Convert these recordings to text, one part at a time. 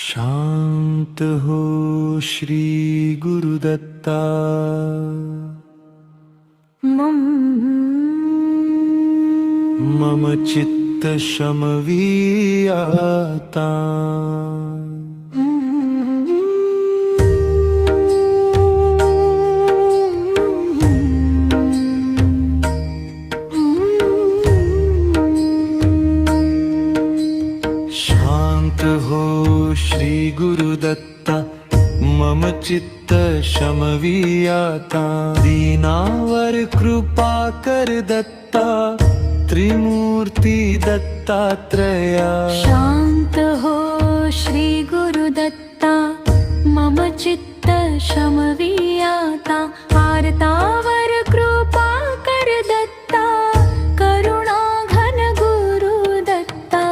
शांत हो श्री गुरुदत्ता। मम चित्त शमवीयाता। शांत हो श्री गुरुदत्ता। मम चित्त शमवीयाता। दीनावर कृपा कर दत्ता। त्रिमूर्ति दत्तात्रेया। शांत हो श्री गुरुदत्ता। मम चित्त शमवीयाता। आर्तावर कृपा कर दत्ता। करुणा घन गुरु दत्ता।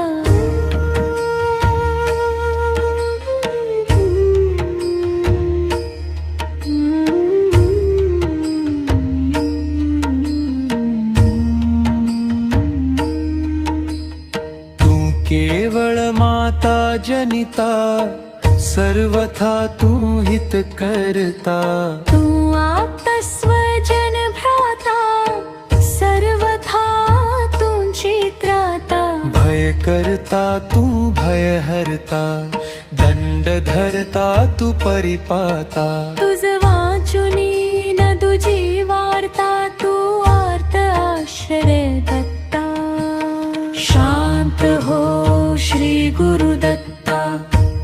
केवळ माता जनिता। सर्वथा तू हित करता। तू आप्त स्वजन भ्राता। सर्वथा तुझी त्राता। भय करता तू भय हरता। दंड धरता तू परिपाता। तुझ वाचुनी न तुझी वार्ता। तू आर्त आश्रय दत्ता। शांत हो श्री गुरुदत्ता।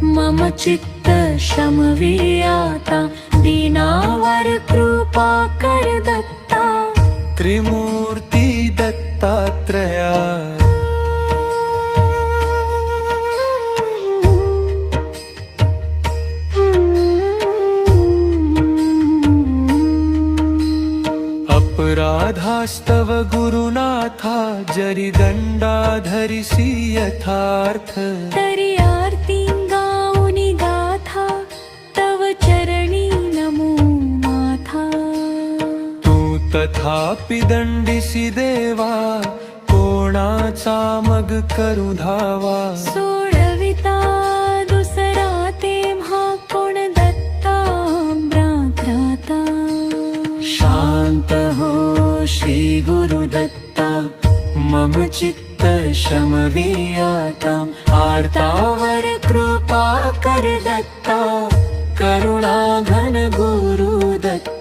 मम चित्त शमवीयाता। दीनावर कृपा कर दत्ता। त्रिमूर्ति दत्तात्रेया। अपराधास्तव गुरुनाथा। जरी दंडा धरिसी यथार्थ। तरी आरती गाऊनी गाथा। तव चरणी नमो माथा। तू तथापि दंडिसी देवा। कोणाचा मग करू धावा। सोडविता दुसरा तेव्हा कोण दत्ता भ्राता। शांत हो श्री गुरुदत्ता। मम चित्त शमवीयाता। आर्तावर कृपा कर दत्ता। करुणा घन गुरु दत्ता।